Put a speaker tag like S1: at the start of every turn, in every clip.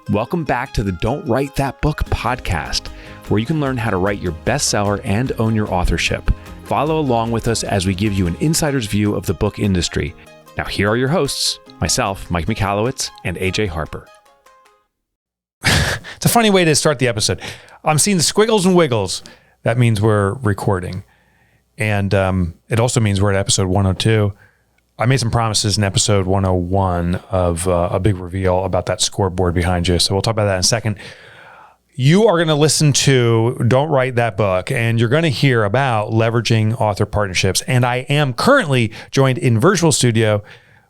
S1: Welcome back to the Don't Write That Book podcast, where you can learn how to write your bestseller and own your authorship. Follow along with us as we give you an insider's view of the book industry. Now, here are your hosts, myself, Mike Michalowicz, and AJ Harper.
S2: It's a funny way to start the episode. I'm seeing the squiggles and wiggles. That means we're recording. And it also means we're at episode 102. I made some promises in episode 101 of a big reveal about that scoreboard behind you. So we'll talk about that in a second. You are going to listen to Don't Write That Book, and you're going to hear about leveraging author partnerships. And I am currently joined in virtual studio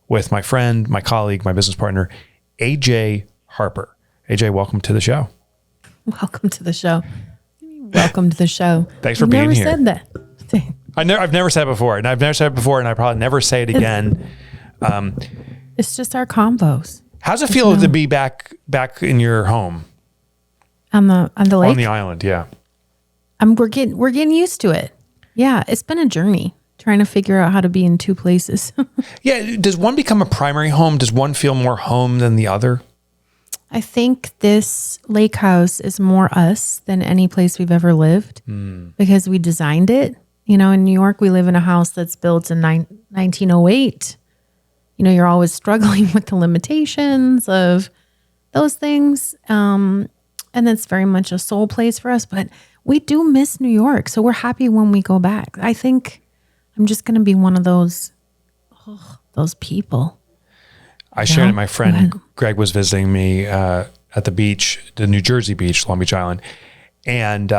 S2: with my friend, my colleague, my business partner, AJ Harper. AJ, welcome to the show.
S3: Welcome to the show. Welcome to the show.
S2: Thanks for being here.
S3: Never said that.
S2: I've never said it before, and I've never said it before, and I probably never say it again.
S3: It's just our combos.
S2: How's it feel to be back in your home
S3: On the lake?
S2: on the island? Yeah.
S3: We're getting used to it. Yeah, it's been a journey trying to figure out how to be in two places.
S2: Yeah. Does one become a primary home? Does one feel more home than the other?
S3: I think this lake house is more us than any place we've ever lived because we designed it. You know, in New York, we live in a house that's built in 1908. You know, you're always struggling with the limitations of those things. And that's very much a soul place for us. But we do miss New York. So we're happy when we go back. I think I'm just going to be one of those people.
S2: I shared it. My friend Greg was visiting me at the beach, the New Jersey beach, Long Beach Island. And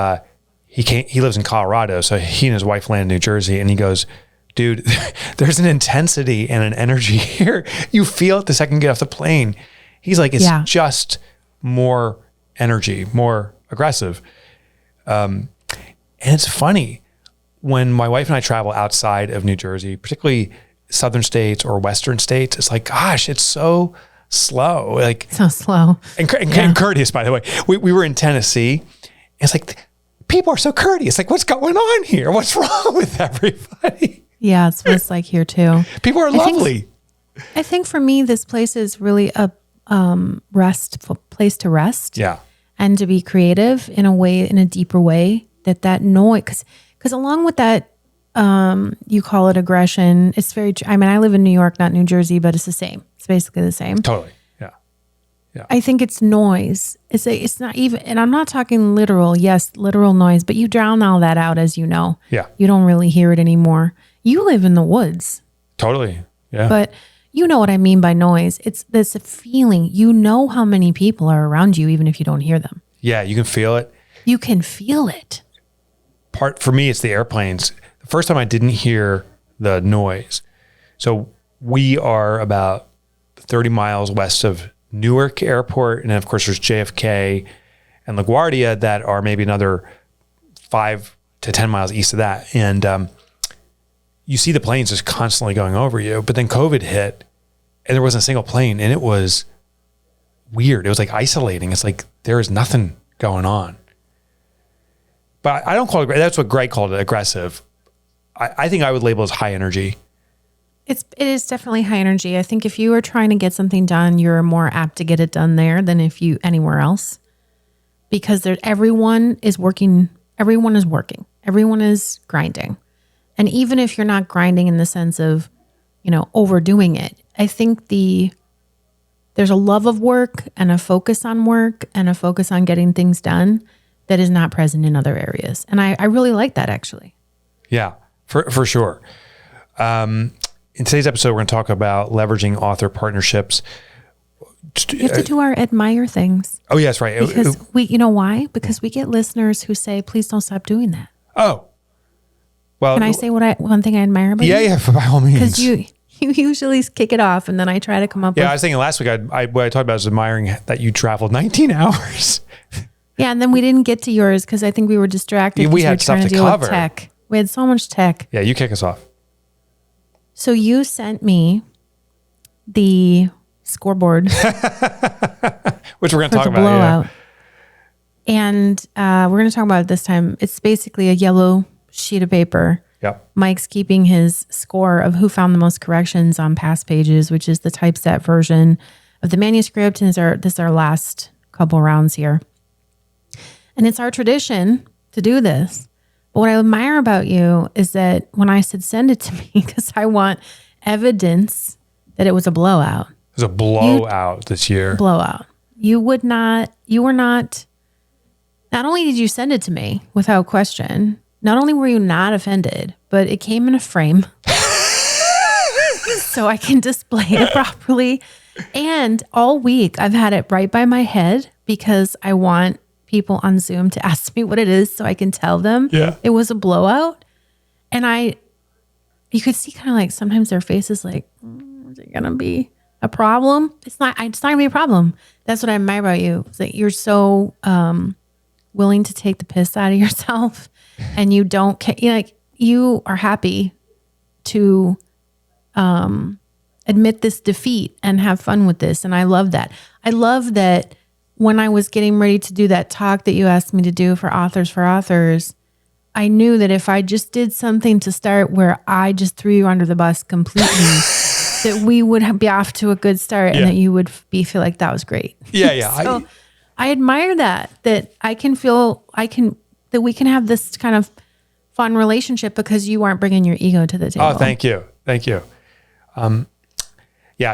S2: he lives in Colorado. So he and his wife landed in New Jersey, and he goes, dude, there's an intensity and an energy here. You feel it the second you get off the plane. He's like, it's just more energy, more aggressive. And it's funny when my wife and I travel outside of New Jersey, particularly southern states or western states, it's like, gosh, it's so slow. Like
S3: so slow.
S2: And courteous, by the way. We were in Tennessee. It's like, people are so courteous. Like, what's going on here? What's wrong with everybody?
S3: Yeah, it's what it's like here too.
S2: People are lovely.
S3: I think for me, this place is really a place to rest.
S2: Yeah.
S3: And to be creative in a deeper way, that noise, because along with that, you call it aggression. It's very, I mean, I live in New York, not New Jersey, but it's the same. It's basically the same.
S2: Totally. Yeah.
S3: I think it's noise. It's not even, and I'm not talking literal, literal noise, but you drown all that out, as you know.
S2: Yeah.
S3: You don't really hear it anymore. You live in the woods.
S2: Totally. Yeah.
S3: But you know what I mean by noise. It's this feeling. You know how many people are around you, even if you don't hear them.
S2: Yeah, you can feel it.
S3: You can feel it.
S2: For me, it's the airplanes. The first time I didn't hear the noise. So we are about 30 miles west of Newark Airport. And then of course there's JFK and LaGuardia that are maybe another 5 to 10 miles east of that. And you see the planes just constantly going over you, but then COVID hit and there wasn't a single plane, and it was weird. It was like isolating. It's like, there is nothing going on. But I don't call it, that's what Greg called it, aggressive. I think I would label it as high energy.
S3: It is definitely high energy. I think if you are trying to get something done, you're more apt to get it done there than if you anywhere else, because everyone is working. Everyone is grinding. And even if you're not grinding in the sense of, overdoing it, I think there's a love of work and a focus on getting things done that is not present in other areas. And I really like that, actually.
S2: Yeah, for sure. In today's episode, we're going to talk about leveraging author partnerships.
S3: You have to do our admire things.
S2: Oh, yes, right.
S3: Because you know why? Because we get listeners who say, please don't stop doing that.
S2: Oh, well.
S3: Can I say one thing I admire about you?
S2: Yeah, by all means.
S3: Because you usually kick it off, and then I try to come up with.
S2: I was thinking last week, what I talked about was admiring that you traveled 19 hours.
S3: Yeah, and then we didn't get to yours because I think we were distracted.
S2: We had stuff to cover.
S3: Tech. We had so much tech.
S2: Yeah, you kick us off.
S3: So you sent me the scoreboard,
S2: which we're going to talk about.
S3: Blowout. Yeah. And we're going to talk about it this time. It's basically a yellow sheet of paper.
S2: Yep.
S3: Mike's keeping his score of who found the most corrections on past pages, which is the typeset version of the manuscript. And this is our last couple rounds here. And it's our tradition to do this. But what I admire about you is that when I said send it to me, because I want evidence that it was a blowout.
S2: It was a blowout this year.
S3: Blowout. You were not, not only did you send it to me without question, not only were you not offended, but it came in a frame so I can display it properly. And all week I've had it right by my head because I want people on Zoom to ask me what it is so I can tell them it was a blowout. And you could see kind of like sometimes their faces like, is it going to be a problem? It's not going to be a problem. That's what I admire about you. Is that you're so willing to take the piss out of yourself and you don't you are happy to admit this defeat and have fun with this. And I love that. I love that when I was getting ready to do that talk that you asked me to do for Authors, I knew that if I just did something to start where I just threw you under the bus completely, that we would be off to a good start and that you would feel like that was great.
S2: Yeah.
S3: So I admire that that we can have this kind of fun relationship because you aren't bringing your ego to the table.
S2: Oh, thank you.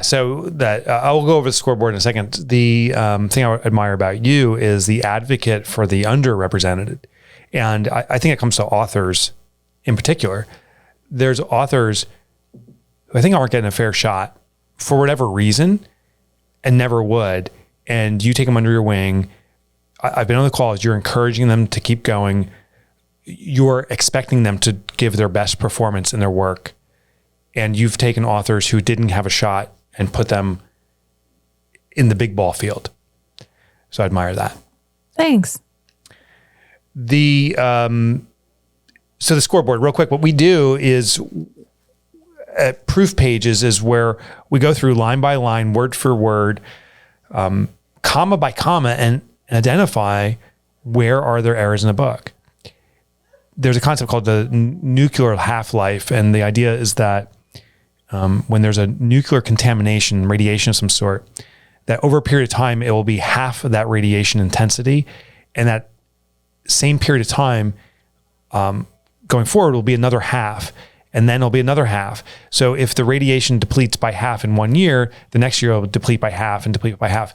S2: So that I'll go over the scoreboard in a second. The thing I admire about you is the advocate for the underrepresented. And I think it comes to authors in particular. There's authors who I think aren't getting a fair shot for whatever reason and never would. And you take them under your wing. I've been on the calls. You're encouraging them to keep going. You're expecting them to give their best performance in their work. And you've taken authors who didn't have a shot and put them in the big ball field. So I admire that.
S3: Thanks.
S2: So the scoreboard, real quick, what we do is at proof pages is where we go through line by line, word for word, comma by comma, and identify where are there errors in the book. There's a concept called the nuclear half-life, and the idea is that when there's a nuclear contamination, radiation of some sort, that over a period of time, it will be half of that radiation intensity, and that same period of time going forward will be another half, and then it'll be another half. So if the radiation depletes by half in 1 year, the next year it'll deplete by half and deplete by half.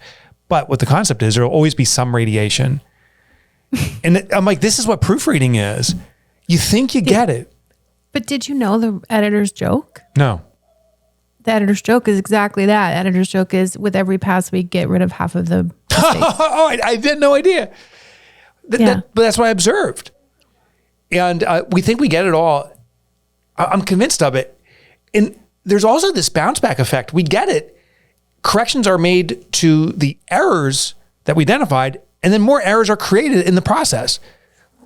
S2: But what the concept is, there'll always be some radiation. And I'm like, this is what proofreading is. You think you get it.
S3: But did you know the editor's joke?
S2: No.
S3: The editor's joke is exactly that. Editor's joke is with every pass, we get rid of half of the mistakes.
S2: I had no idea. But that's what I observed. And we think we get it all. I'm convinced of it. And there's also this bounce back effect. We get it. Corrections are made to the errors that we identified, and then more errors are created in the process.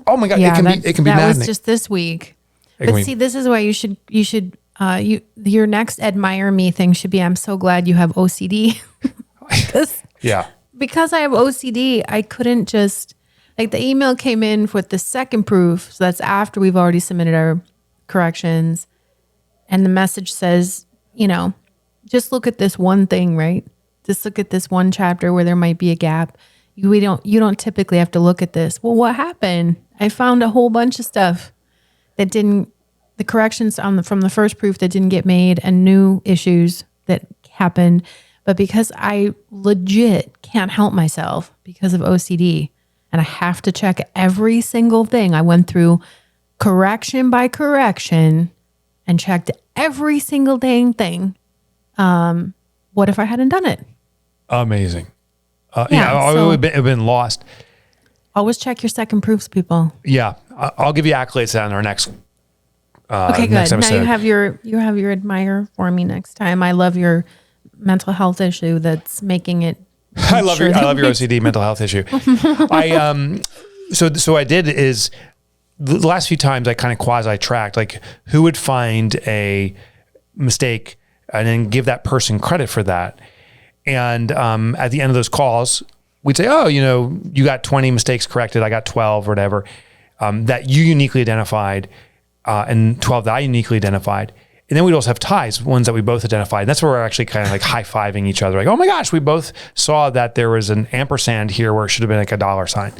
S2: Oh my God, it can be maddening.
S3: That was just this week. But see, this is why you should your next admire me thing should be, I'm so glad you have OCD. Because I have OCD, I couldn't just, like the email came in with the second proof. So that's after we've already submitted our corrections. And the message says, just look at this one thing, right? Just look at this one chapter where there might be a gap. You don't typically have to look at this. Well, what happened? I found a whole bunch of stuff that the corrections from the first proof that didn't get made and new issues that happened. But because I legit can't help myself because of OCD and I have to check every single thing, I went through correction by correction and checked every single thing. What if I hadn't done it?
S2: Amazing. It would have been lost.
S3: Always check your second proofs, people.
S2: Yeah. I'll give you accolades on our next
S3: okay, good.
S2: Next episode.
S3: Now you have your admire for me next time. I love your mental health issue that's making it.
S2: I love your OCD mental health issue. So I did is the last few times I kind of quasi-tracked, like who would find a mistake and then give that person credit for that. And at the end of those calls, we'd say, oh, you got 20 mistakes corrected. I got 12 or whatever that you uniquely identified and 12 that I uniquely identified. And then we'd also have ties, ones that we both identified. And that's where we're actually kind of like high-fiving each other. Like, oh my gosh, we both saw that there was an ampersand here where it should have been like a dollar sign.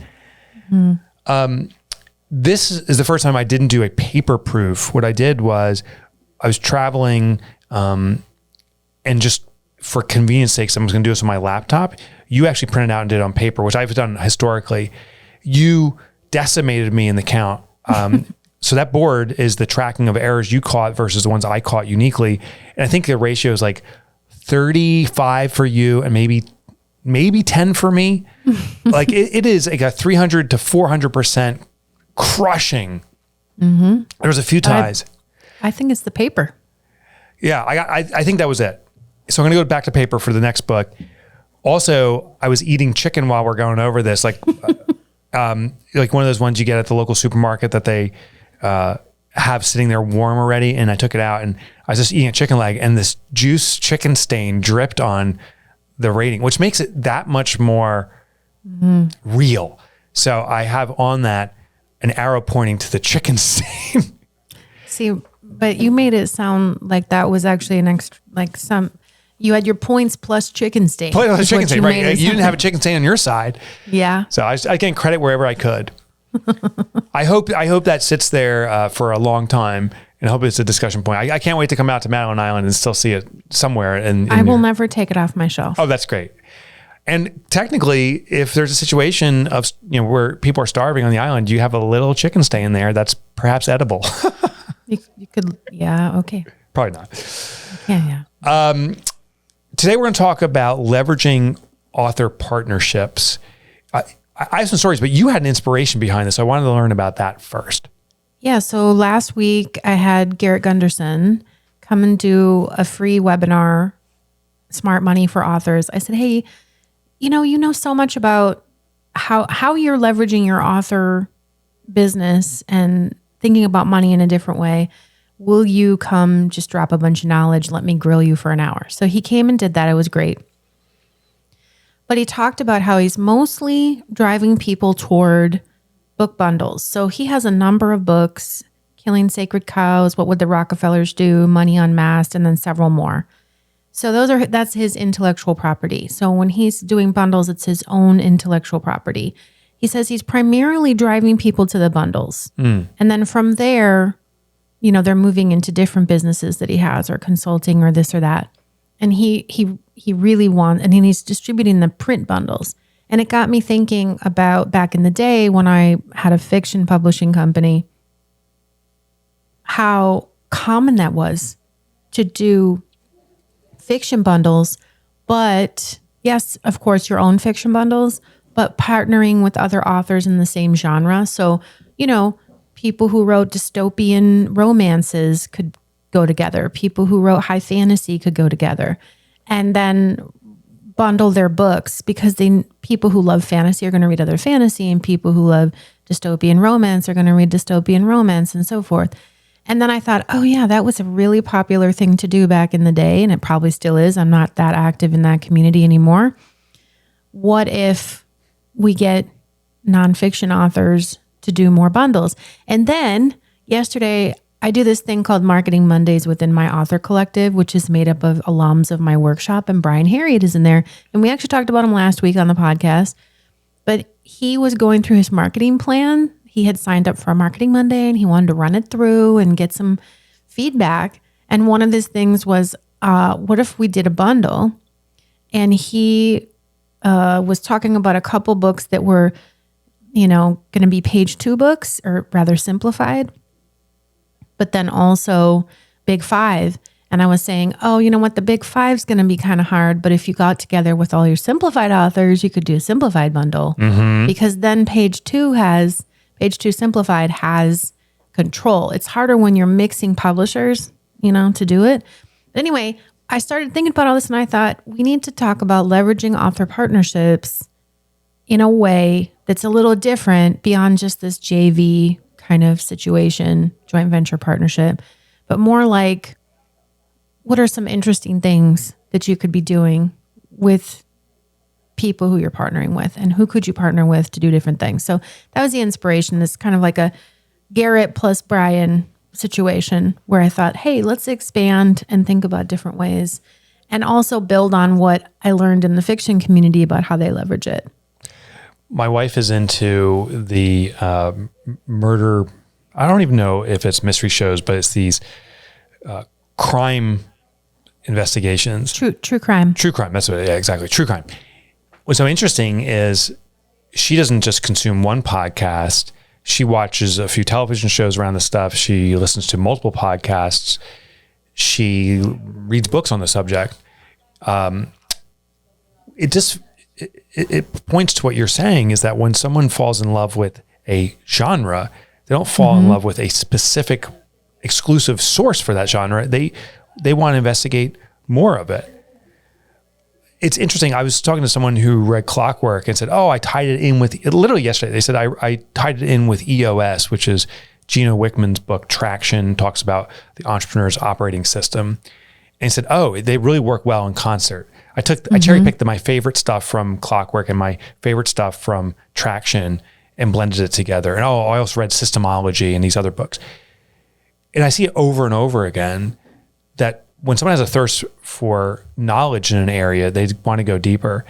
S2: This is the first time I didn't do a paper proof. What I did was I was traveling and just for convenience sakes, I was going to do this on my laptop. You actually printed out and did it on paper, which I've done historically. You decimated me in the count. So that board is the tracking of errors you caught versus the ones I caught uniquely. And I think the ratio is like 35 for you and maybe 10 for me. Like it is like a 300 to 400% crushing. There was a few ties.
S3: I think it's the paper.
S2: Yeah, I think that was it. So I'm going to go back to paper for the next book. Also, I was eating chicken while we're going over this, like one of those ones you get at the local supermarket that they have sitting there warm already. And I took it out and I was just eating a chicken leg and this juice chicken stain dripped on the rating, which makes it that much more real. So I have on that an arrow pointing to the chicken stain.
S3: See, but you made it sound like that was actually an extra, like you had your points plus chicken stain.
S2: Plus chicken stain, right? You didn't have a chicken stain on your side.
S3: Yeah.
S2: So I gained credit wherever I could. I hope that sits there for a long time, and I hope it's a discussion point. I can't wait to come out to Madeline Island and still see it somewhere.
S3: I will never take it off my shelf.
S2: Oh, that's great. And technically, if there's a situation of where people are starving on the island, you have a little chicken stain there that's perhaps edible.
S3: You could, yeah, okay.
S2: Probably not.
S3: Yeah.
S2: Today we're going to talk about leveraging author partnerships. I have some stories, but you had an inspiration behind this. So I wanted to learn about that first. Yeah.
S3: So last week I had Garrett Gunderson come and do a free webinar, Smart Money for Authors. I said, hey, you know so much about how you're leveraging your author business and thinking about money in a different way. Will you come just drop a bunch of knowledge? Let me grill you for an hour. So he came and did that. It was great. But he talked about how he's mostly driving people toward book bundles. So he has a number of books, Killing Sacred Cows, What Would the Rockefellers Do, Money Unmasked, and then several more. So that's his intellectual property. So when he's doing bundles, it's his own intellectual property. He says he's primarily driving people to the bundles. And then from there, they're moving into different businesses that he has or consulting or this or that. And he really wants, and he's distributing the print bundles. And it got me thinking about back in the day when I had a fiction publishing company, how common that was to do fiction bundles, but yes, of course, your own fiction bundles, but partnering with other authors in the same genre. So, people who wrote dystopian romances could go together. People who wrote high fantasy could go together and then bundle their books because people who love fantasy are going to read other fantasy and people who love dystopian romance are going to read dystopian romance and so forth. And then I thought, oh yeah, that was a really popular thing to do back in the day, and it probably still is. I'm not that active in that community anymore. What if we get nonfiction authors to do more bundles? And then yesterday, I do this thing called Marketing Mondays within my author collective, which is made up of alums of my workshop, and Brian Harriet is in there. And we actually talked about him last week on the podcast, but he was going through his marketing plan. He had signed up for a Marketing Monday and he wanted to run it through and get some feedback. And one of his things was, what if we did a bundle? And he was talking about a couple books that were, going to be page 2 books, or rather simplified, but then also big 5. And I was saying, oh, you know what? The big 5's going to be kind of hard, but if you got together with all your simplified authors, you could do a simplified bundle because then page 2 simplified has control. It's harder when you're mixing publishers, to do it. But anyway, I started thinking about all this and I thought we need to talk about leveraging author partnerships in a way that's a little different beyond just this JV kind of situation, joint venture partnership, but more like, what are some interesting things that you could be doing with people who you're partnering with, and who could you partner with to do different things? So that was the inspiration. It's kind of like a Garrett plus Brian situation where I thought, hey, let's expand and think about different ways and also build on what I learned in the fiction community about how they leverage it.
S2: My wife is into the murder. I don't even know if it's mystery shows, but it's these crime investigations.
S3: True crime.
S2: True crime. That's what. Yeah, exactly. True crime. What's so interesting is she doesn't just consume one podcast. She watches a few television shows around the stuff. She listens to multiple podcasts. She reads books on the subject. It points to what you're saying is that when someone falls in love with a genre, they don't fall in love with a specific exclusive source for that genre. They want to investigate more of it. It's interesting. I was talking to someone who read Clockwork and said, oh, I tied it in with, literally yesterday, they said, I tied it in with EOS, which is Gino Wickman's book, Traction, talks about the entrepreneur's operating system. And he said, oh, they really work well in concert. I cherry picked my favorite stuff from Clockwork and my favorite stuff from Traction and blended it together. And I also read Systemology and these other books. And I see it over and over again that when someone has a thirst for knowledge in an area, they want to go deeper.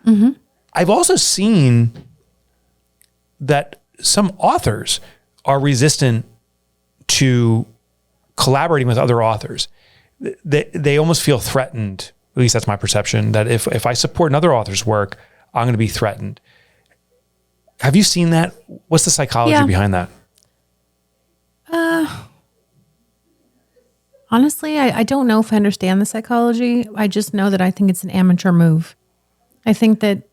S2: Mm-hmm. I've also seen that some authors are resistant to collaborating with other authors. They almost feel threatened. At least that's my perception, that if I support another author's work, I'm going to be threatened. Have you seen that? What's the psychology behind that?
S3: Honestly, I don't know if I understand the psychology. I just know that I think it's an amateur move. I think that,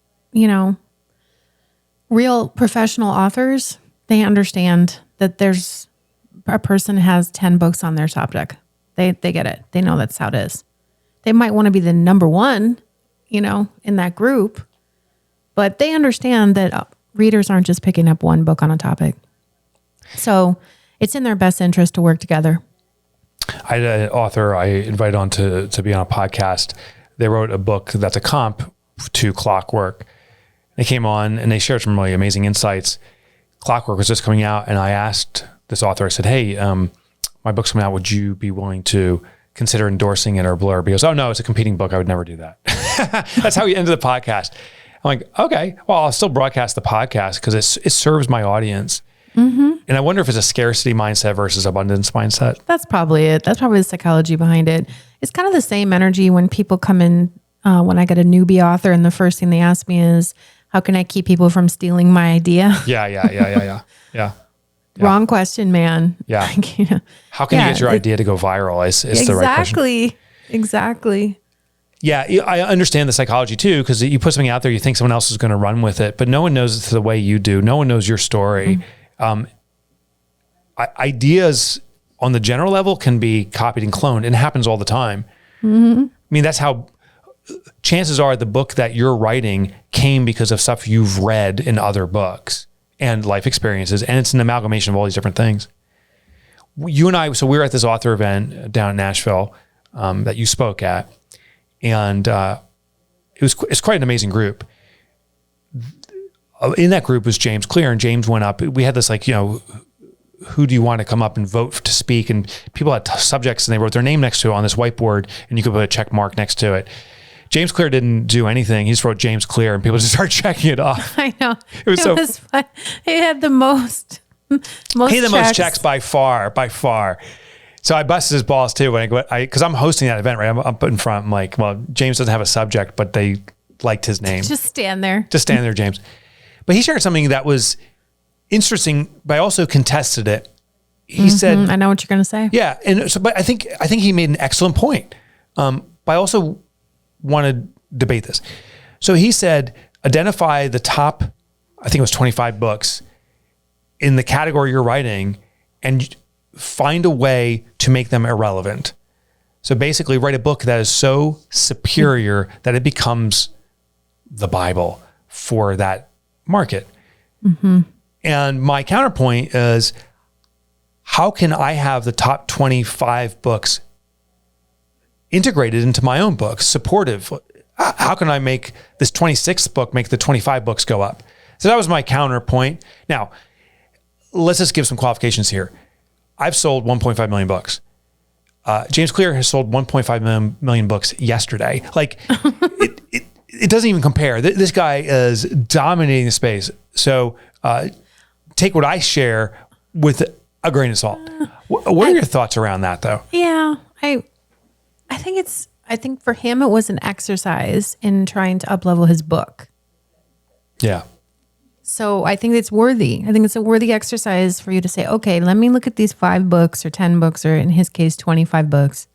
S3: real professional authors, they understand that there's a person has 10 books on their subject. They get it. They know that's how it is. They might want to be the number one, in that group, but they understand that readers aren't just picking up one book on a topic. So it's in their best interest to work together.
S2: I had an author I invited on to be on a podcast. They wrote a book that's a comp to Clockwork. They came on and they shared some really amazing insights. Clockwork was just coming out, and I asked this author, I said, hey, my book's coming out. Would you be willing to consider endorsing it or blurb? He goes, oh no, it's a competing book. I would never do that. That's how he ended the podcast. I'm like, okay, well, I'll still broadcast the podcast because it serves my audience. Mm-hmm. And I wonder if it's a scarcity mindset versus abundance mindset.
S3: That's probably it. That's probably the psychology behind it. It's kind of the same energy when people come in, when I get a newbie author, and the first thing they ask me is, how can I keep people from stealing my idea?
S2: Yeah.
S3: Wrong question, man.
S2: Yeah. How can you get your idea to go viral is the right question.
S3: Exactly.
S2: Yeah, I understand the psychology too, because you put something out there, you think someone else is going to run with it, but no one knows it the way you do. No one knows your story. Mm-hmm. Ideas on the general level can be copied and cloned, and it happens all the time. Mm-hmm. I mean, that's how chances are the book that you're writing came because of stuff you've read in other books and life experiences, and it's an amalgamation of all these different things. You and I, so we were at this author event down in Nashville that you spoke at, and it's quite an amazing group. In that group was James Clear, and James went up. We had this who do you want to come up and vote to speak? And people had subjects, and they wrote their name next to it on this whiteboard, and you could put a check mark next to it. James Clear didn't do anything. He just wrote James Clear, and people just started checking it off.
S3: I know. It was fun. He had the most
S2: he had the most checks by far. So I busted his balls too because I'm hosting that event, right? I'm up in front. I'm like, well, James doesn't have a subject, but they liked his name.
S3: Just stand there.
S2: James. But he shared something that was interesting, but I also contested it. He said,
S3: I know what you're going to say.
S2: Yeah. And so, but I think he made an excellent point. But I also want to debate this. So he said, identify the top, I think it was 25 books in the category you're writing and find a way to make them irrelevant. So basically write a book that is so superior that it becomes the Bible for that market. Mm-hmm. And my counterpoint is, how can I have the top 25 books integrated into my own books, supportive? How can I make this 26th book make the 25 books go up? So that was my counterpoint. Now, let's just give some qualifications here. I've sold 1.5 million books. James Clear has sold 1.5 million books yesterday. Like it doesn't even compare. This guy is dominating the space. So take what I share with a grain of salt. What are your thoughts around that, though?
S3: Yeah, I think for him it was an exercise in trying to up-level his book.
S2: Yeah.
S3: So I think it's worthy. I think it's a worthy exercise for you to say, okay, let me look at these 5 books or 10 books, or in his case, 25 books.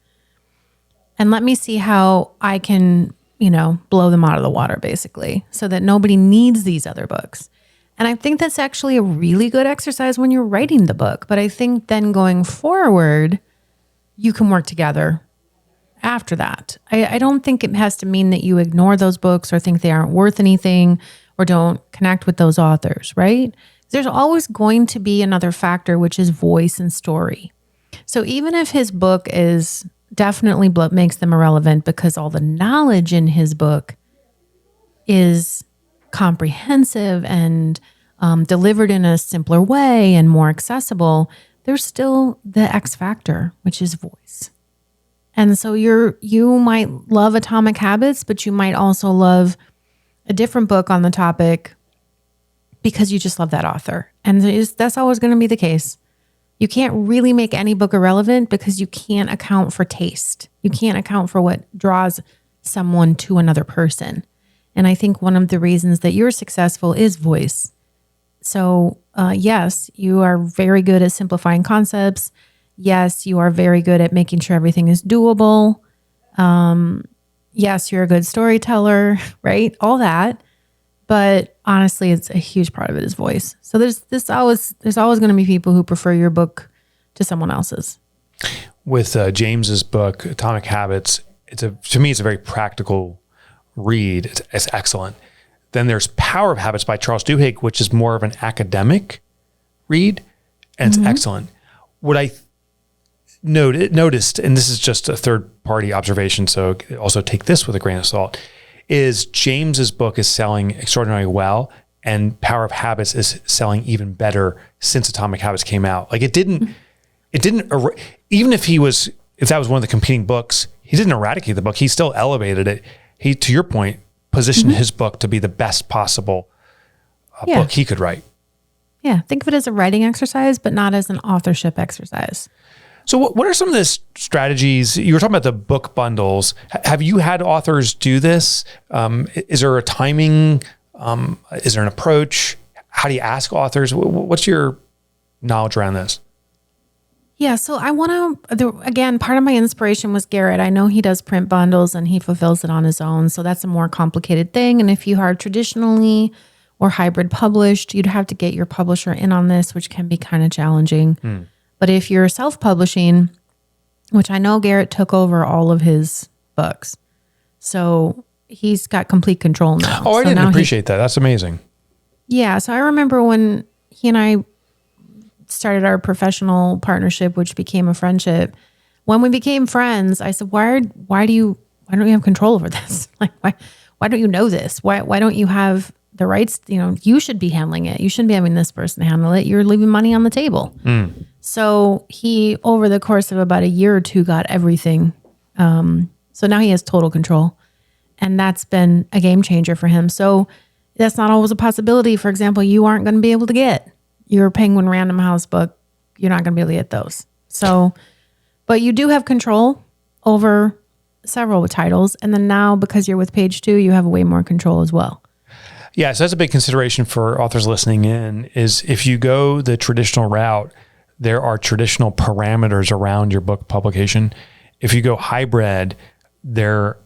S3: And let me see how I can, blow them out of the water, basically, so that nobody needs these other books. And I think that's actually a really good exercise when you're writing the book. But I think then going forward, you can work together after that. I don't think it has to mean that you ignore those books or think they aren't worth anything or don't connect with those authors, right? There's always going to be another factor, which is voice and story. So even if his book is definitely what makes them irrelevant because all the knowledge in his book is comprehensive and delivered in a simpler way and more accessible, there's still the X factor, which is voice. And so you might love Atomic Habits, but you might also love a different book on the topic because you just love that author. And that's always going to be the case. You can't really make any book irrelevant because you can't account for taste. You can't account for what draws someone to another person. And I think one of the reasons that you're successful is voice. So yes, you are very good at simplifying concepts. Yes, you are very good at making sure everything is doable. Yes, you're a good storyteller, right? All that. But honestly, it's a huge part of it is voice. So there's always going to be people who prefer your book to someone else's.
S2: With James's book, Atomic Habits, to me, it's a very practical read. It's excellent. Then there's Power of Habits by Charles Duhigg, which is more of an academic read, and it's excellent. What I noticed, and this is just a third-party observation, so also take this with a grain of salt, is James's book is selling extraordinarily well, and Power of Habits is selling even better since Atomic Habits came out. Like it didn't, even if that was one of the competing books, he didn't eradicate the book. He still elevated it. He, to your point, positioned his book to be the best possible book he could write.
S3: Yeah. Think of it as a writing exercise, but not as an authorship exercise.
S2: So what are some of the strategies? You were talking about the book bundles. Have you had authors do this? Is there a timing? Is there an approach? How do you ask authors? What's your knowledge around this?
S3: Yeah, so I want to, again, part of my inspiration was Garrett. I know he does print bundles and he fulfills it on his own. So that's a more complicated thing. And if you are traditionally or hybrid published, you'd have to get your publisher in on this, which can be kind of challenging. But if you're self-publishing, which I know Garrett took over all of his books, so he's got complete control now.
S2: Oh, I didn't appreciate that. That's amazing.
S3: Yeah, so I remember when he and I started our professional partnership, which became a friendship. When we became friends, I said, why don't you have control over this? Like, why don't you know this? Why don't you have the rights? You should be handling it. You shouldn't be having this person handle it. You're leaving money on the table. So he, over the course of about a year or two, got everything. So now he has total control, and that's been a game changer for him. So that's not always a possibility. For example, you aren't going to be able to get your Penguin Random House book. You're not going to be able to get those. So, but you do have control over several titles. And then now, because you're with Page 2, you have way more control as well.
S2: Yeah, so that's a big consideration for authors listening in, is if you go the traditional route, there are traditional parameters around your book publication. If you go hybrid, there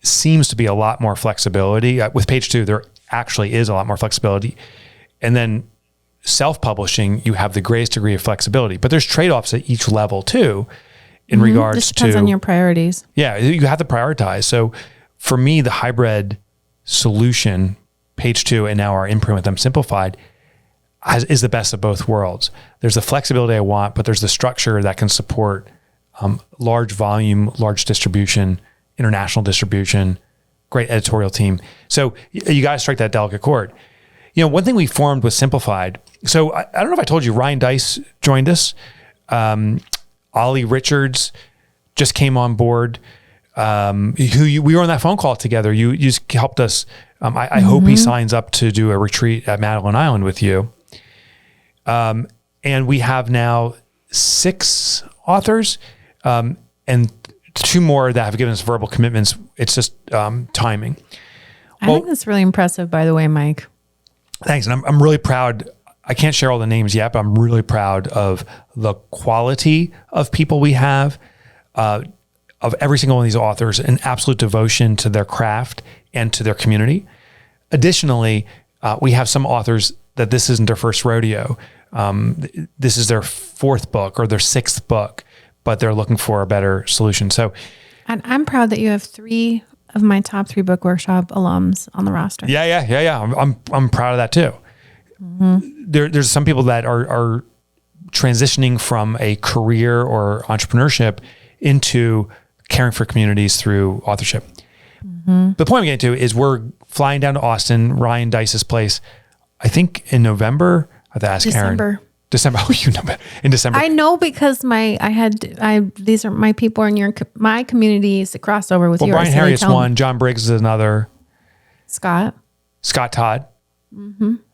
S2: seems to be a lot more flexibility. With Page 2, there actually is a lot more flexibility. And then self-publishing, you have the greatest degree of flexibility, but there's trade-offs at each level too, in regards to... This
S3: depends on your priorities.
S2: Yeah, you have to prioritize. So for me, the hybrid solution, Page 2, and now our imprint with them simplified, is the best of both worlds. There's the flexibility I want, but there's the structure that can support large volume, large distribution, international distribution, great editorial team. So you got to strike that delicate chord. One thing we formed with Simplified. So I don't know if I told you, Ryan Dice joined us. Ollie Richards just came on board. We were on that phone call together. You just helped us. I hope he signs up to do a retreat at Madeline Island with you. And we have now 6 authors, and 2 more that have given us verbal commitments. It's just timing.
S3: I think that's really impressive, by the way, Mike.
S2: Thanks. And I'm really proud. I can't share all the names yet, but I'm really proud of the quality of people we have, of every single one of these authors, an absolute devotion to their craft and to their community. Additionally, we have some authors that this isn't their first rodeo. This is their 4th book or their 6th book, but they're looking for a better solution. So,
S3: and I'm proud that you have 3 of my top 3 book workshop alums on the roster.
S2: Yeah. I'm proud of that too. There's some people that are transitioning from a career or entrepreneurship into caring for communities through authorship. The point I'm getting to is we're flying down to Austin, Ryan Dice's place, I think in November. I have to ask Aaron. December. Oh, you know better. In December.
S3: I know because these are my people in my community is a crossover with yours.
S2: Brian Harriet's one. John Briggs is another.
S3: Scott
S2: Todd.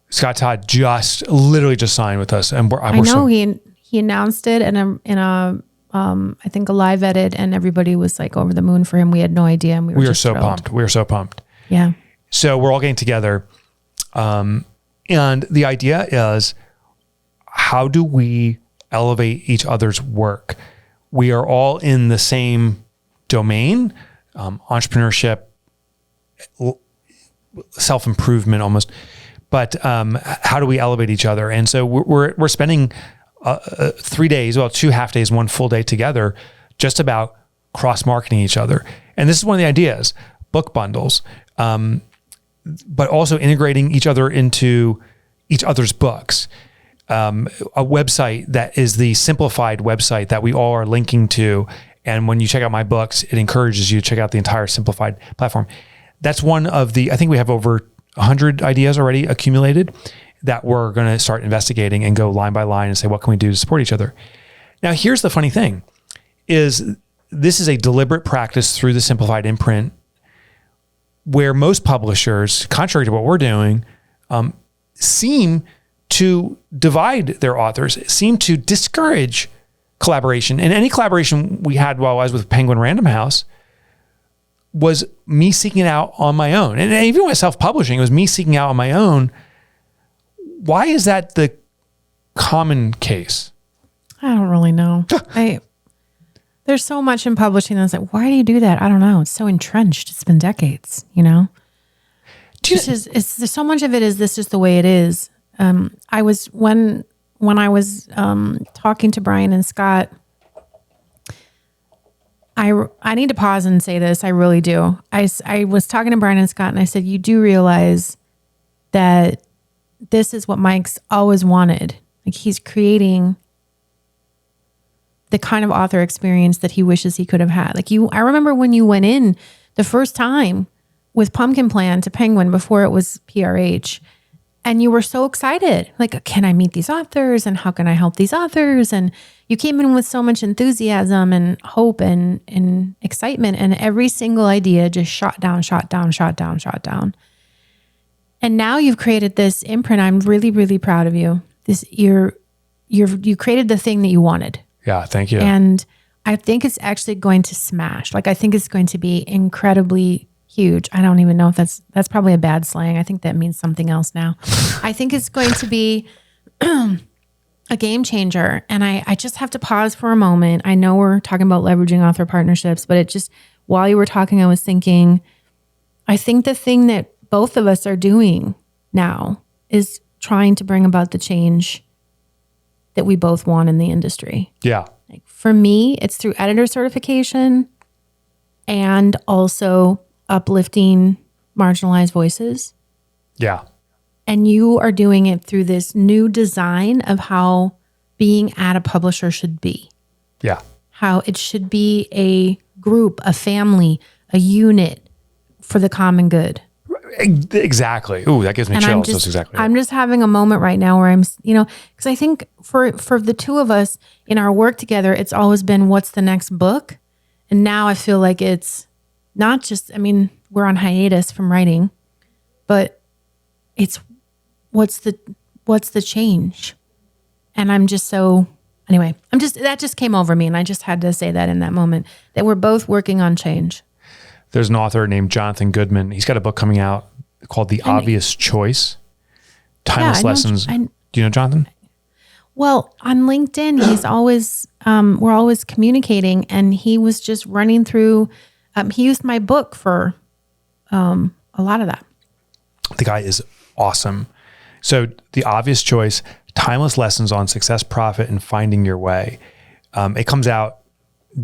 S2: Scott Todd literally just signed with us, and
S3: I know he announced it in a I think a live edit, and everybody was like over the moon for him. We had no idea, and we were so
S2: pumped. We were so pumped.
S3: Yeah.
S2: So we're all getting together, and the idea is, how do we elevate each other's work? We are all in the same domain, entrepreneurship, self-improvement almost. But how do we elevate each other? And so we're spending 3 days, 2 half days, 1 full day together, just about cross-marketing each other. And this is one of the ideas, book bundles, but also integrating each other into each other's books. A website that is the simplified website that we all are linking to. And when you check out my books, it encourages you to check out the entire simplified platform. That's one of I think we have over 100 ideas already accumulated that we're going to start investigating and go line by line and say, what can we do to support each other? Now, here's the funny thing is this is a deliberate practice through the simplified imprint where most publishers, contrary to what we're doing, seem to divide their authors, seem to discourage collaboration. And any collaboration we had while I was with Penguin Random House was me seeking it out on my own. And even with self-publishing, it was me seeking out on my own. Why is that the common case?
S3: I don't really know. There's so much in publishing that's like, why do you do that? I don't know. It's so entrenched. It's been decades, you know? There's so much of it is this is the way it is. When I was talking to Brian and Scott, I need to pause and say this. I really do. I was talking to Brian and Scott and I said, you do realize that this is what Mike's always wanted. Like he's creating the kind of author experience that he wishes he could have had. I remember when you went in the first time with Pumpkin Plan to Penguin before it was PRH. And you were so excited. Like, can I meet these authors? And how can I help these authors? And you came in with so much enthusiasm and hope and excitement. And every single idea just shot down. And now you've created this imprint. I'm really, really proud of you. You created the thing that you wanted.
S2: Yeah, thank you.
S3: And I think it's actually going to smash. I think it's going to be incredibly huge. I don't even know if that's probably a bad slang. I think that means something else now. I think it's going to be a game changer. And I just have to pause for a moment. I know we're talking about leveraging author partnerships, but while you were talking, I was thinking, I think the thing that both of us are doing now is trying to bring about the change that we both want in the industry.
S2: Yeah.
S3: For me, it's through editor certification and also uplifting marginalized voices.
S2: Yeah.
S3: And you are doing it through this new design of how being at a publisher should be.
S2: Yeah.
S3: How it should be a group, a family, a unit for the common good.
S2: Exactly. Ooh, that gives me chills. That's exactly
S3: I'm just having a moment right now where I'm, because I think for the two of us in our work together, it's always been what's the next book. And now I feel like it's not just, we're on hiatus from writing, but it's what's the change. And I'm just so, anyway, that just came over me. And I just had to say that in that moment, that we're both working on change.
S2: There's an author named Jonathan Goodman. He's got a book coming out called The Obvious Choice, Timeless Lessons. Do you know Jonathan?
S3: Well, on LinkedIn, he's always, we're always communicating, and he was just running through, he used my book for a lot of that.
S2: The guy is awesome. So The Obvious Choice, Timeless Lessons on Success, Profit, and Finding Your Way. It comes out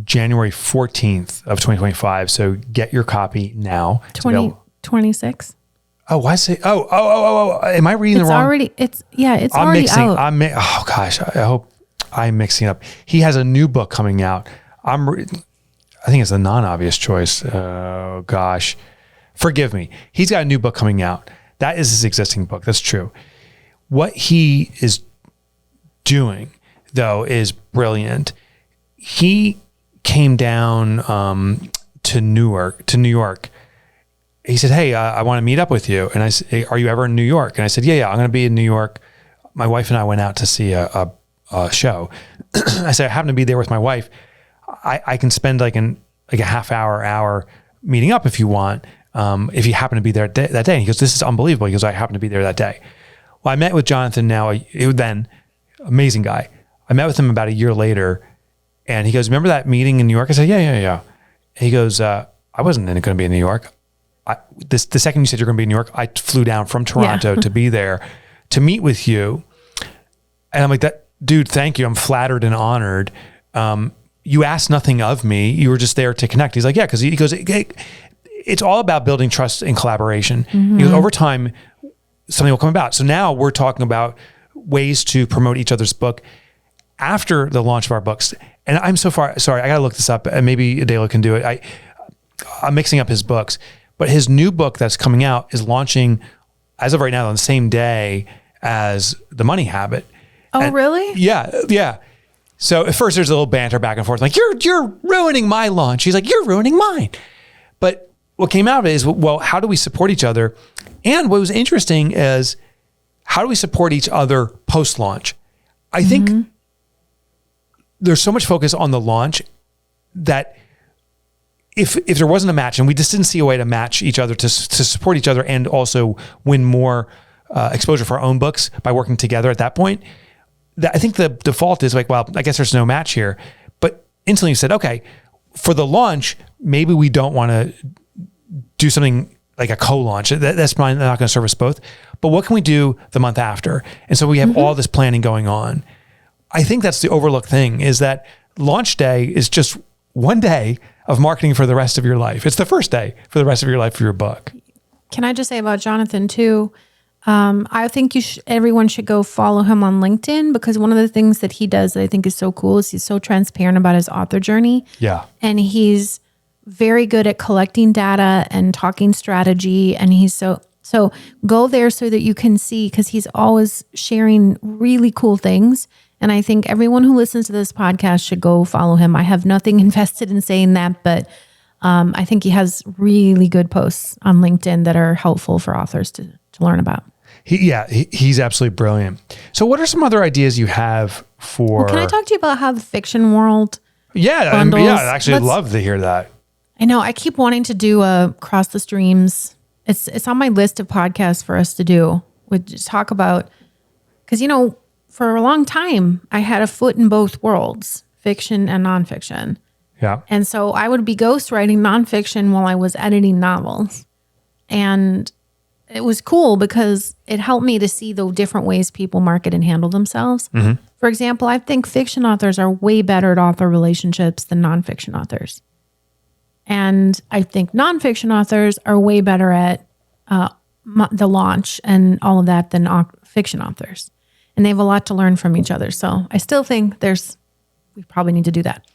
S2: January 14th of 2025. So get your copy now.
S3: 2026.
S2: Oh, why say? Oh! Am I reading the wrong?
S3: It's already out.
S2: Oh gosh, I hope I'm mixing up. He has a new book coming out. I think it's The Non-Obvious Choice. Oh gosh, forgive me. He's got a new book coming out. That is his existing book. That's true. What he is doing though is brilliant. He came down to New York. He said, "Hey, I want to meet up with you." And I said, "Hey, are you ever in New York?" And I said, "Yeah, I'm going to be in New York." My wife and I went out to see a show. I said, "I happen to be there with my wife. I can spend like a half hour meeting up if you want. If you happen to be there that day." And he goes, "This is unbelievable." He goes, "I happen to be there that day." Well, I met with Jonathan then, amazing guy. I met with him about a year later, and he goes, "Remember that meeting in New York?" I said, Yeah. He goes, "I wasn't going to be in New York. The second you said you're going to be in New York, I flew down from Toronto to be there to meet with you." And I'm like, "That dude, thank you. I'm flattered and honored. You asked nothing of me. You were just there to connect." He's like, "Yeah," because he goes, "It's all about building trust and collaboration." Mm-hmm. He goes, "Over time, something will come about." So now we're talking about ways to promote each other's book after the launch of our books. And I'm so far, sorry, I got to look this up, and maybe Adela can do it. I'm mixing up his books, but his new book that's coming out is launching as of right now on the same day as The Money Habit.
S3: Oh, really?
S2: Yeah. So at first there's a little banter back and forth, like, you're ruining my launch. He's like, "You're ruining mine." But what came out of it is, well, how do we support each other? And what was interesting is, how do we support each other post-launch? I think there's so much focus on the launch that if there wasn't a match, and we just didn't see a way to match each other, to support each other and also win more exposure for our own books by working together at that point, I think the default is like, well, I guess there's no match here. But instantly you said, okay, for the launch, maybe we don't want to do something like a co-launch. That's probably not going to serve us both. But what can we do the month after? And so we have all this planning going on. I think that's the overlooked thing, is that launch day is just one day of marketing for the rest of your life. It's the first day for the rest of your life for your book.
S3: Can I just say about Jonathan too? I think everyone should go follow him on LinkedIn, because one of the things that he does that I think is so cool is he's so transparent about his author journey.
S2: Yeah.
S3: And he's very good at collecting data and talking strategy. And he's so go there so that you can see, because he's always sharing really cool things. And I think everyone who listens to this podcast should go follow him. I have nothing invested in saying that, but I think he has really good posts on LinkedIn that are helpful for authors to learn about.
S2: He's absolutely brilliant. So what are some other ideas you have for...
S3: Well, can I talk to you about how the fiction world
S2: bundles? I'd actually love to hear that.
S3: I know. I keep wanting to do a Cross the Streams. It's on my list of podcasts for us to do. We just talk about... Because, for a long time, I had a foot in both worlds, fiction and nonfiction.
S2: Yeah.
S3: And so I would be ghostwriting nonfiction while I was editing novels. And it was cool because it helped me to see the different ways people market and handle themselves. Mm-hmm. For example, I think fiction authors are way better at author relationships than nonfiction authors. And I think nonfiction authors are way better at the launch and all of that than fiction authors. And they have a lot to learn from each other. So I still think we probably need to do that.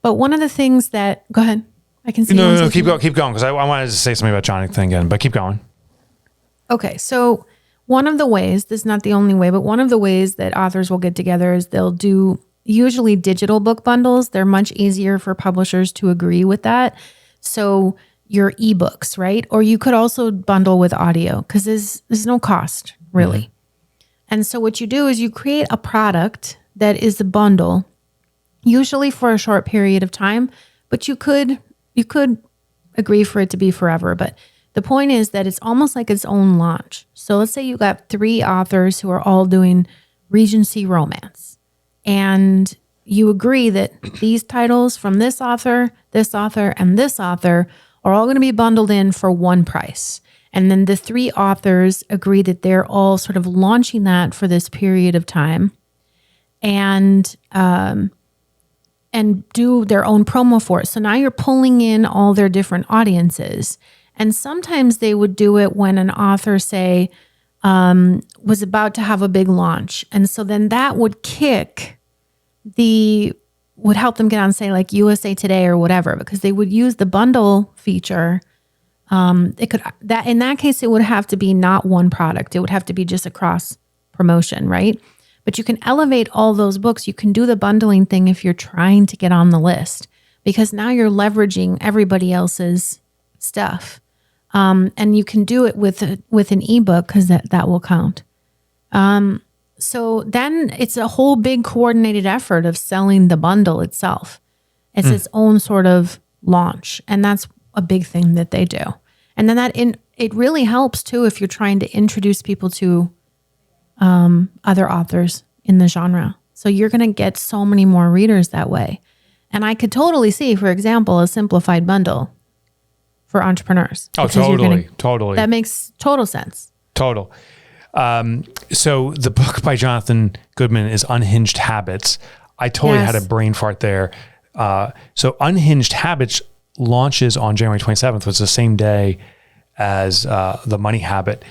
S3: But one of the things go ahead. I can see.
S2: No, keep going, because I wanted to say something about Jonathan again, but keep going.
S3: Okay, so one of the ways, this is not the only way, but one of the ways that authors will get together is they'll do usually digital book bundles. They're much easier for publishers to agree with that. So your ebooks, right? Or you could also bundle with audio because there's no cost really. And so what you do is you create a product that is a bundle, usually for a short period of time, but you could agree for it to be forever. But the point is that it's almost like its own launch. So let's say you got 3 authors who are all doing Regency romance, and you agree that these titles from this author, and this author are all going to be bundled in for one price. And then the 3 authors agree that they're all sort of launching that for this period of time, and do their own promo for it. So now you're pulling in all their different audiences. And sometimes they would do it when an author, say, was about to have a big launch. And so then that would would help them get on, say, like USA Today or whatever, because they would use the bundle feature. In that case, it would have to be not one product. It would have to be just a cross promotion, right? But you can elevate all those books. You can do the bundling thing if you're trying to get on the list, because now you're leveraging everybody else's stuff. And you can do it with an ebook because that will count. So then it's a whole big coordinated effort of selling the bundle itself. It's its own sort of launch. And that's a big thing that they do. And then it really helps too if you're trying to introduce people to other authors in the genre. So you're going to get so many more readers that way. And I could totally see, for example, a simplified bundle for entrepreneurs.
S2: Oh, totally.
S3: That makes total sense.
S2: Total. So the book by Jonathan Goodman is Unhinged Habits. I totally had a brain fart there. So Unhinged Habits launches on January 27th, which is the same day as The Money Habit.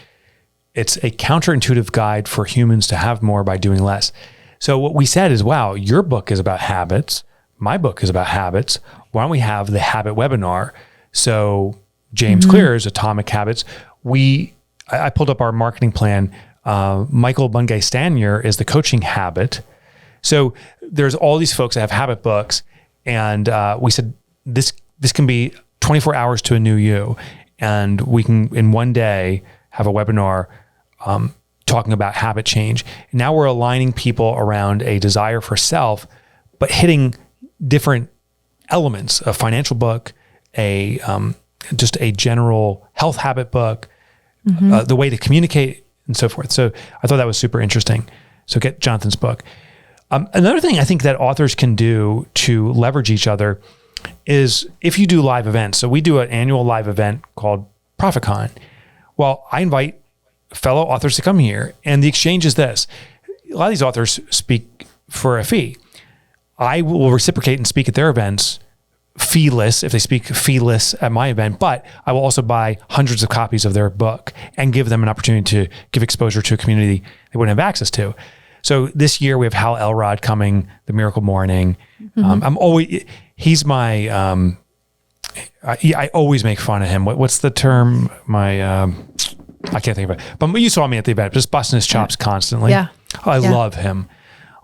S2: It's a counterintuitive guide for humans to have more by doing less. So what we said is, wow, your book is about habits. My book is about habits. Why don't we have the habit webinar? So James Clear's Atomic Habits. I pulled up our marketing plan. Michael Bungay Stanier is the Coaching Habit. So there's all these folks that have habit books, and we said this can be 24 hours to a new you, and we can in one day have a webinar talking about habit change. Now we're aligning people around a desire for self, but hitting different elements: a financial book, just a general health habit book, the way to communicate, and so forth. So I thought that was super interesting. So get Jonathan's book. Another thing I think that authors can do to leverage each other is if you do live events. So we do an annual live event called ProfitCon. Well, I invite fellow authors to come here, and the exchange is this. A lot of these authors speak for a fee. I will reciprocate and speak at their events feeless if they speak feeless at my event, but I will also buy hundreds of copies of their book and give them an opportunity to give exposure to a community they wouldn't have access to. So this year we have Hal Elrod coming, The Miracle Morning. He's my, I always make fun of him. What's the term? I can't think of it, but you saw me at the event, just busting his chops constantly.
S3: Yeah.
S2: I love him.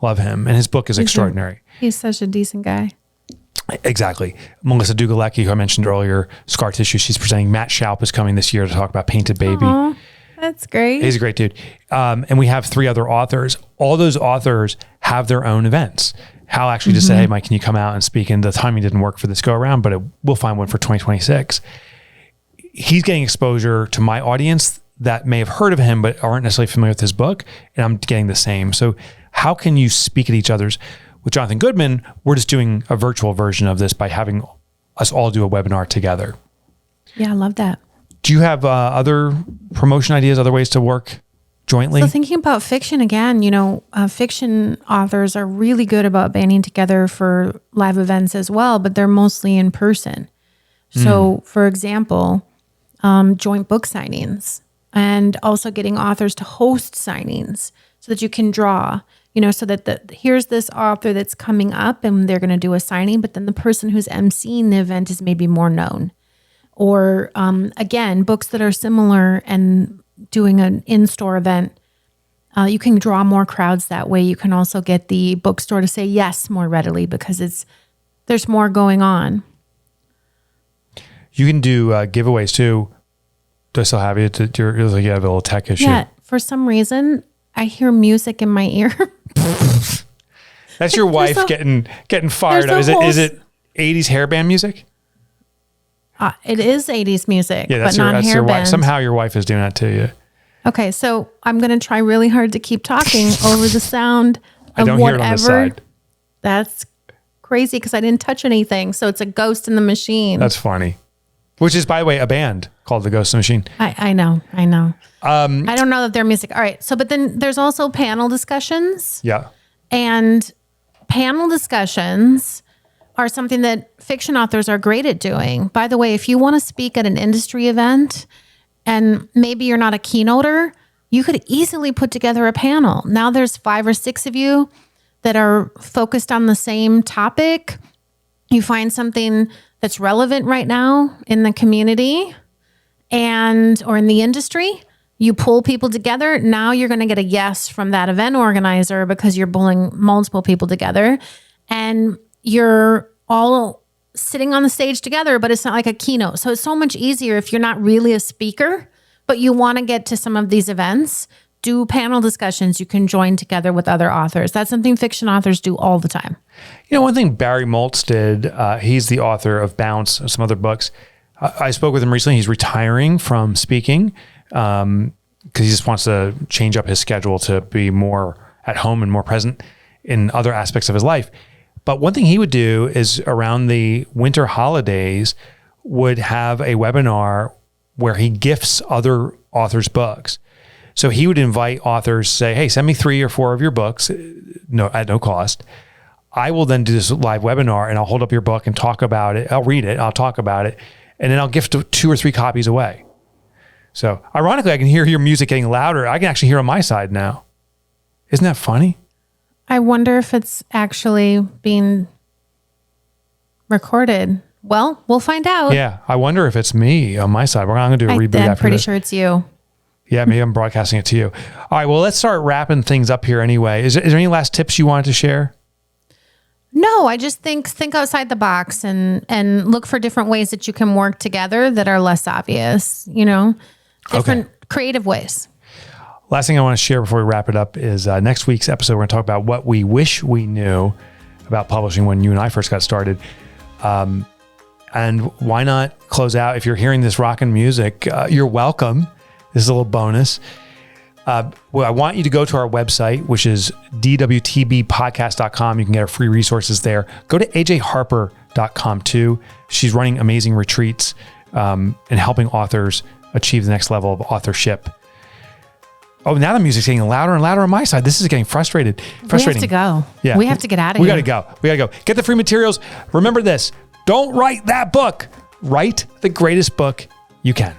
S2: And his book is extraordinary.
S3: He's such a decent guy.
S2: Exactly. Melissa Dugalecki, who I mentioned earlier, Scar Tissue, she's presenting. Matt Schaub is coming this year to talk about Painted Baby.
S3: Aww, that's great.
S2: He's a great dude. And we have 3 other authors. All those authors have their own events. Hal actually just said, hey, Mike, can you come out and speak? And the timing didn't work for this go around, but we'll find one for 2026. He's getting exposure to my audience that may have heard of him, but aren't necessarily familiar with his book. And I'm getting the same. So how can you speak at each other's? With Jonathan Goodman, we're just doing a virtual version of this by having us all do a webinar together.
S3: Yeah, I love that.
S2: Do you have other promotion ideas, other ways to work jointly?
S3: So thinking about fiction again, fiction authors are really good about banding together for live events as well, but they're mostly in person. So for example, joint book signings. and also getting authors to host signings so that you can draw, so that here's this author that's coming up and they're going to do a signing, but then the person who's emceeing the event is maybe more known. Or again, books that are similar and doing an in-store event, you can draw more crowds that way. You can also get the bookstore to say yes more readily because there's more going on.
S2: You can do giveaways too. Do I still have you? You have a little tech issue.
S3: Yeah, for some reason, I hear music in my ear.
S2: That's your wife getting fired up. Is it 80s hairband music?
S3: It is 80s music,
S2: yeah,
S3: but not hairband.
S2: Your wife. Somehow your wife is doing that to you.
S3: Okay, so I'm going to try really hard to keep talking over the sound
S2: I
S3: of
S2: don't
S3: whatever.
S2: hear it on the side.
S3: That's crazy because I didn't touch anything. So it's a ghost in the machine.
S2: That's funny. Which is, by the way, a band called The Ghost in the Machine.
S3: I know. I don't know that they're music. All right. So, but then there's also panel discussions.
S2: Yeah.
S3: And panel discussions are something that fiction authors are great at doing. By the way, if you want to speak at an industry event and maybe you're not a keynoter, you could easily put together a panel. Now there's 5 or 6 of you that are focused on the same topic. You find something that's relevant right now in the community or in the industry. You pull people together. Now you're going to get a yes from that event organizer because you're pulling multiple people together and you're all sitting on the stage together, but it's not like a keynote. So it's so much easier if you're not really a speaker, but you want to get to some of these events, do panel discussions. You can join together with other authors. That's something fiction authors do all the time.
S2: One thing Barry Moltz did, he's the author of Bounce and some other books. I spoke with him recently. He's retiring from speaking because he just wants to change up his schedule to be more at home and more present in other aspects of his life. But one thing he would do is around the winter holidays would have a webinar where he gifts other authors' books. So he would invite authors, say, hey, send me 3 or 4 of your books at no cost. I will then do this live webinar and I'll hold up your book and talk about it. I'll read it. I'll talk about it. And then I'll gift 2 or 3 copies away. So ironically, I can hear your music getting louder. I can actually hear on my side now. Isn't that funny?
S3: I wonder if it's actually being recorded. Well, we'll find out.
S2: Yeah. I wonder if it's me on my side. We're going to do a reboot after this.
S3: I'm pretty sure it's you.
S2: Yeah, maybe I'm broadcasting it to you. All right, well, let's start wrapping things up here anyway. Is there any last tips you wanted to share?
S3: No, I just think outside the box and look for different ways that you can work together that are less obvious, different creative ways.
S2: Last thing I want to share before we wrap it up is next week's episode, we're going to talk about what we wish we knew about publishing when you and I first got started. And why not close out? If you're hearing this rockin' music, you're welcome. This is a little bonus. I want you to go to our website, which is DWTBpodcast.com. You can get our free resources there. Go to ajharper.com too. She's running amazing retreats and helping authors achieve the next level of authorship. Oh, now the music's getting louder and louder on my side. This is getting frustrating.
S3: We have to go.
S2: Yeah.
S3: We have to get out of
S2: here. We got to go. Get the free materials. Remember this. Don't write that book. Write the greatest book you can.